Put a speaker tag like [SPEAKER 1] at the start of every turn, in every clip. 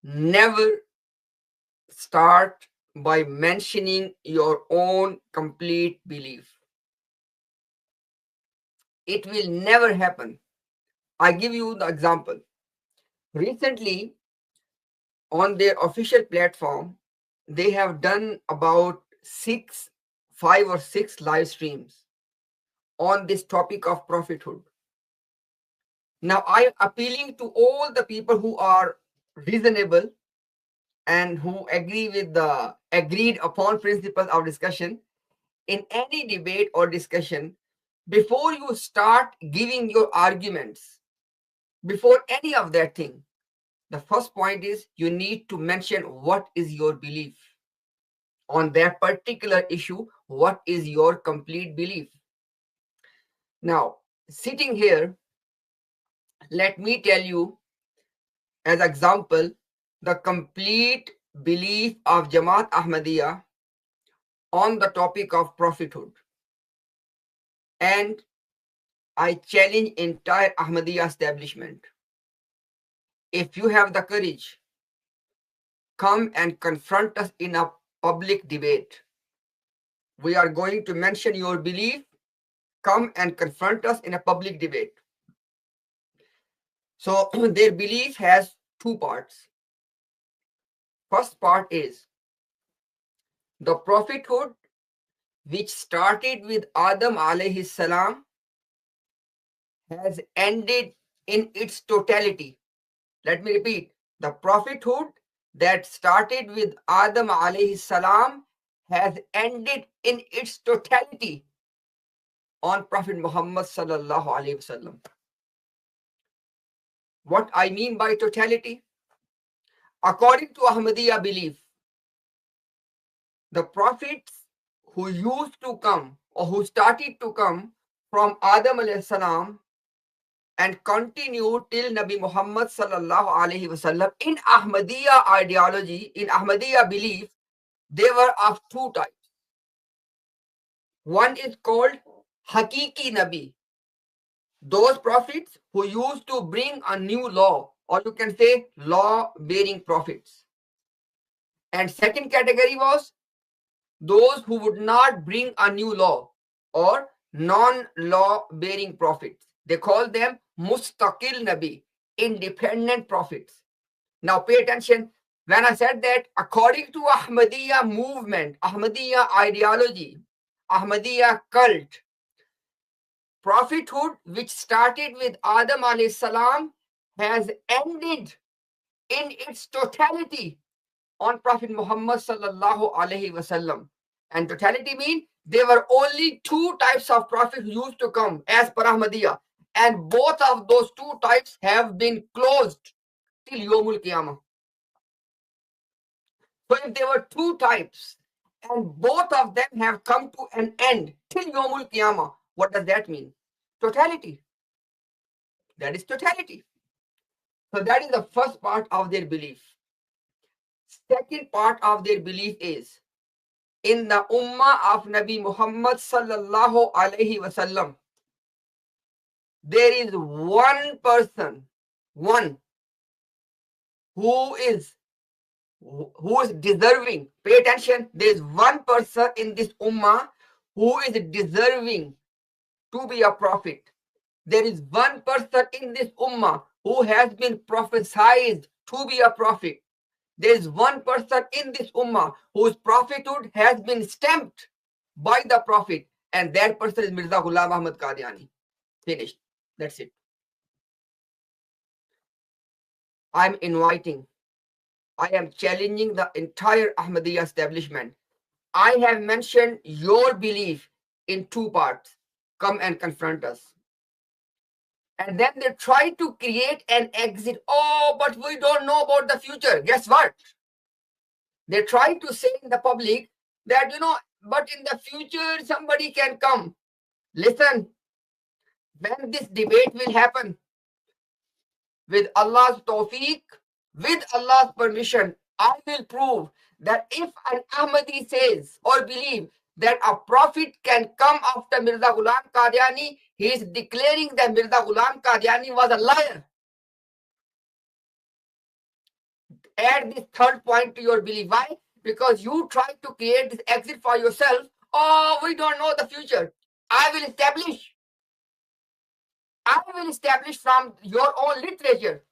[SPEAKER 1] Never start by mentioning your own complete belief. It will never happen. I give you the example. Recently, on their official platform, they have done about 5 or 6 live streams on this topic of prophethood. Now, I am appealing to all the people who are reasonable and who agree with the agreed upon principles of discussion in any debate or discussion. Before you start giving your arguments, before any of that thing, the first point is you need to mention what is your belief on that particular issue. What is your complete belief? Now, sitting here, let me tell you as example the complete belief of Jamaat Ahmadiyya on the topic of prophethood. And I challenge entire Ahmadiyya establishment. If you have the courage, come and confront us in a public debate. We are going to mention your belief. Come and confront us in a public debate. So their belief has 2 parts. First part is the prophethood, which started with Adam alayhi salam, has ended in its totality. Let me repeat. The prophethood that started with Adam alayhi salam has ended in its totality on Prophet Muhammad sallallahu alaihi wasallam. What I mean by totality? According to Ahmadiyya belief, the prophets who used to come or who started to come from Adam alayhi salam and continue till Nabi Muhammad sallallahu alaihi wasallam, in Ahmadiyya ideology, in Ahmadiyya belief, they were of 2 types. One is called Hakiki Nabi, those prophets who used to bring a new law, or you can say law-bearing prophets. And second category was those who would not bring a new law, or non-law-bearing prophets. They call them Mustaqil Nabi, independent prophets. Now pay attention. When I said that according to Ahmadiyya movement, Ahmadiyya ideology, Ahmadiyya cult, prophethood, which started with Adam alayhi salam, has ended in its totality on Prophet Muhammad sallallahu alaihi wasallam. And totality means there were only 2 types of prophets who used to come as per Ahmadiyya, and both of those 2 types have been closed till Yomul Qiyamah. So if there were 2 types and both of them have come to an end till Yomul Qiyamah, what does that mean? Totality. That is totality. So that is the first part of their belief. Second part of their belief is in the Ummah of Nabi Muhammad sallallahu alaihi wasallam, there is one person, one who is deserving. Pay attention. There is one person in this Ummah who is deserving to be a prophet. There is one person in this Ummah who has been prophesied to be a prophet. There is one person in this Ummah whose prophethood has been stamped by the Prophet, and that person is Mirza Ghulam Qadiani. Finished. That's it. I'm inviting, I am challenging the entire Ahmadiyya establishment. I have mentioned your belief in 2 parts. Come and confront us. And then they try to create an exit. Oh, but we don't know about the future. Guess what? They try to say in the public that, but in the future somebody can come. Listen, when this debate will happen, with Allah's tawfiq, with Allah's permission, I will prove that if an Ahmadi says or believes that a prophet can come after Mirza Ghulam Qadiani, he is declaring that Mirza Ghulam Qadiani was a liar. add this third point to your belief. Why? Because you try to create this exit for yourself. Oh, we don't know the future. I will establish from your own literature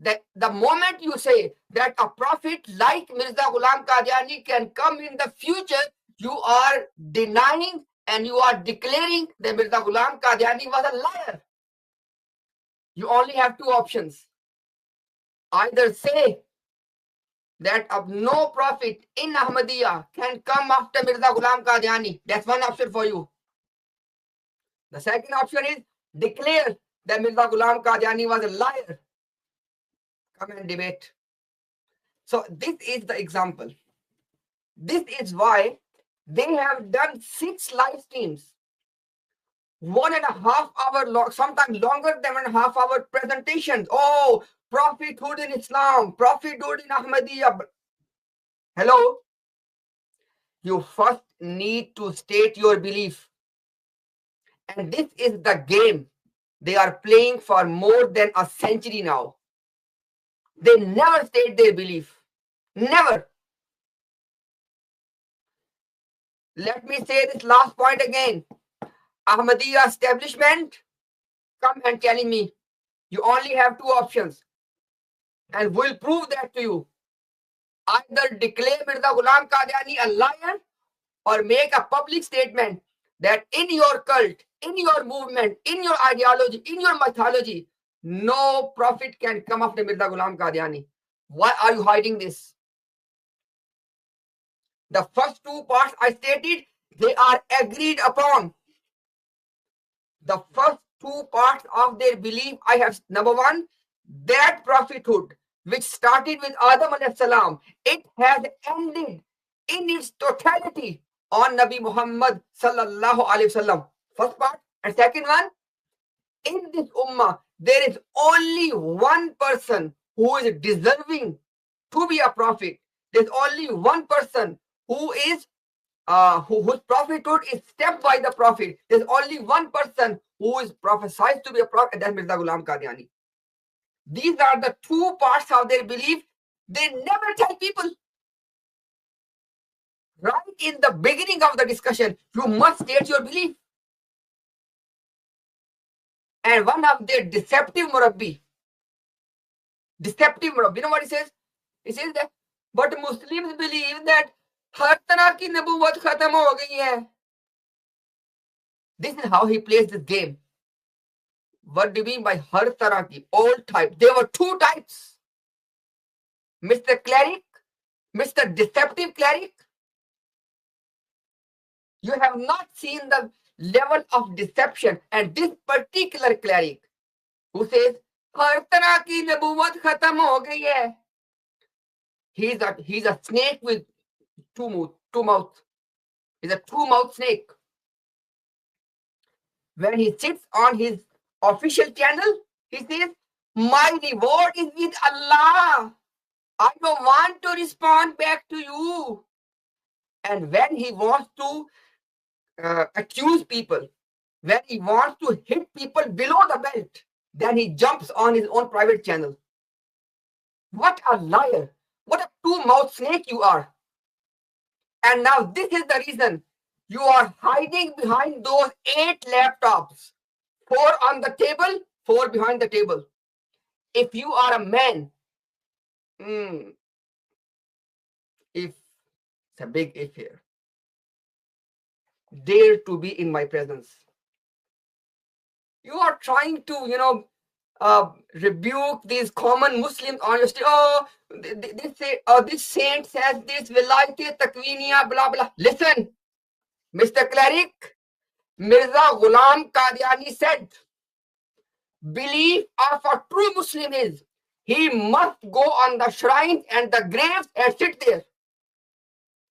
[SPEAKER 1] that the moment you say that a prophet like Mirza Ghulam Qadiani can come in the future, you are denying and you are declaring that Mirza Ghulam Qadiani was a liar. You only have two options. Either say that no prophet in Ahmadiyya can come after Mirza Ghulam Qadiani. That's one option for you. The second option is declare that Mirza Ghulam Qadiani was a liar. Come and debate. So this is the example. This is why they have done 6 live streams, 1.5 hour long, sometimes longer than 1.5 hour presentations. Oh, prophethood in Islam, prophethood in Ahmadiyya. Hello? You first need to state your belief. And this is the game they are playing for more than a century now. They never state their belief. Never. Let me say this last point again. Ahmadiyya establishment, come and telling me you only have 2 options. And we'll prove that to you. Either declare Mirza Ghulam Qadiani a liar or make a public statement that in your cult, in your movement, in your ideology, in your mythology, no prophet can come after Mirza Ghulam Qadiani. Why are you hiding this? The first 2 parts I stated, they are agreed upon. The first 2 parts of their belief I have. Number 1, that prophethood which started with Adam alayhi salam, it has ended in its totality on Nabi Muhammad sallallahu alayhi wasallam. First part. And second one, in this ummah, there is only one person who is deserving to be a prophet. There's only one person who is whose prophethood is stepped by the prophet. There's only one person who is prophesied to be a prophet, that's Mirza Ghulam Qadiani. These are the 2 parts of their belief. They never tell people. Right in the beginning of the discussion, you must state your belief. And one of their deceptive murabbi, you know what he says? He says that, but Muslims believe that har tarah ki nabuwat khatam ho gayi hai. This is how he plays this game. What do you mean by har tarah ki? All type. There were 2 types. Mr. Cleric, Mr. Deceptive Cleric. You have not seen the level of deception. And this particular cleric who says, har tarah ki nabuwat khatam ho gayi hai. He's a snake with 2 mouths. He's a 2-mouth snake. When he sits on his official channel, he says, my reward is with Allah. I don't want to respond back to you. And when he wants to accuse people, when he wants to hit people below the belt, then he jumps on his own private channel. What a liar. What a 2-mouth snake you are. And now this is the reason you are hiding behind those 8 laptops. 4 on the table, 4 behind the table. If you are a man, if, it's a big if here, dare to be in my presence. You are trying to, rebuke these common Muslims on your street. Oh, they say, oh, this saint says this, vilayat takwiniya, blah, blah. Listen, Mr. Cleric, Mirza Ghulam Qadiani said, belief of a true Muslim is he must go on the shrines and the graves and sit there.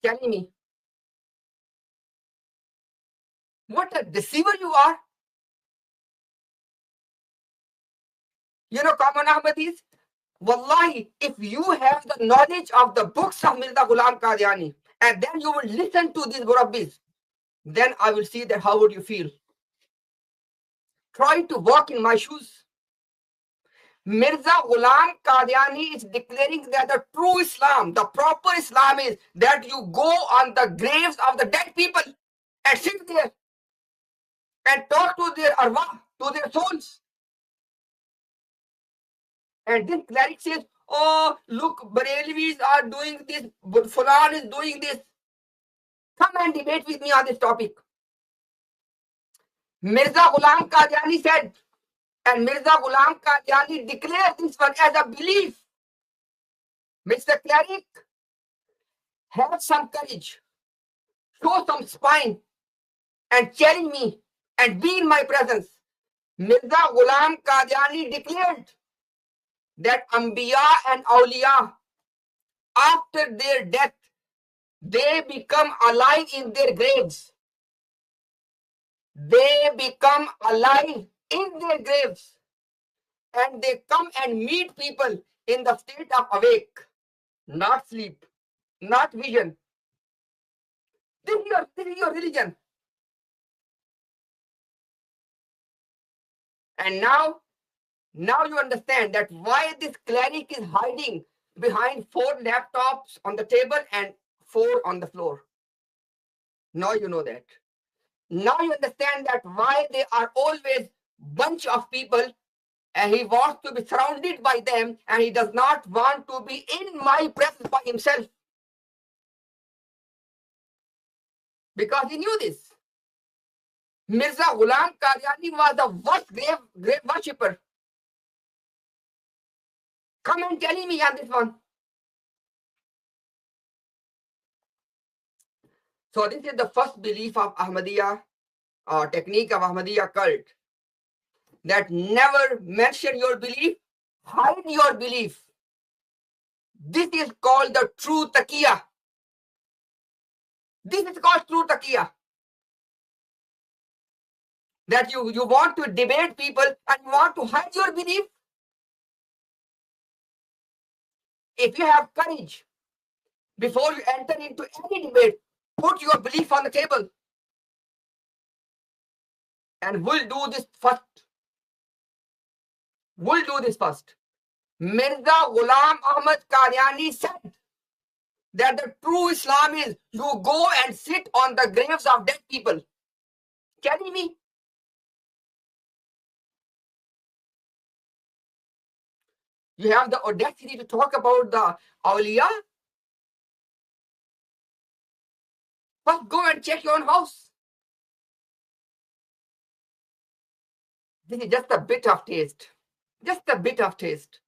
[SPEAKER 1] Telling me, what a deceiver you are. You know, common Ahmadis, wallahi, if you have the knowledge of the books of Mirza Ghulam Qadiani and then you will listen to these murabbis, then I will see that how would you feel. Try to walk in my shoes. Mirza Ghulam Qadiani is declaring that the true Islam, the proper Islam is that you go on the graves of the dead people and sit there and talk to their arwah, to their souls. And this cleric says, oh, look, Barelvis are doing this, Fulan is doing this. Come and debate with me on this topic. Mirza Ghulam Qadiani said, and Mirza Ghulam Qadiani declared this one as a belief. Mr. Cleric, have some courage, show some spine, and challenge me, and be in my presence. Mirza Ghulam Qadiani declared that Anbiya and Awliya, after their death, they become alive in their graves. They become alive in their graves. And they come and meet people in the state of awake, not sleep, not vision. This is your religion. And now you understand that why this cleric is hiding behind 4 laptops on the table and 4 on the floor. Now you know that. Now you understand that why they are always bunch of people and he wants to be surrounded by them and he does not want to be in my presence by himself. Because he knew this. Mirza Ghulam Qadiani was the worst grave worshipper. Come and tell me on this one. So this is the first belief of Ahmadiyya, or technique of Ahmadiyya cult. That never mention your belief, hide your belief. This is called the true taqiyya. This is called true taqiyya. That you want to debate people and you want to hide your belief. If you have courage, before you enter into any debate, put your belief on the table. And we'll do this first. Mirza Ghulam Ahmad Qadiani said that the true Islam is you go and sit on the graves of dead people. Telling me. You have the audacity to talk about the awliya? First go and check your own house. This is just a bit of taste. Just a bit of taste.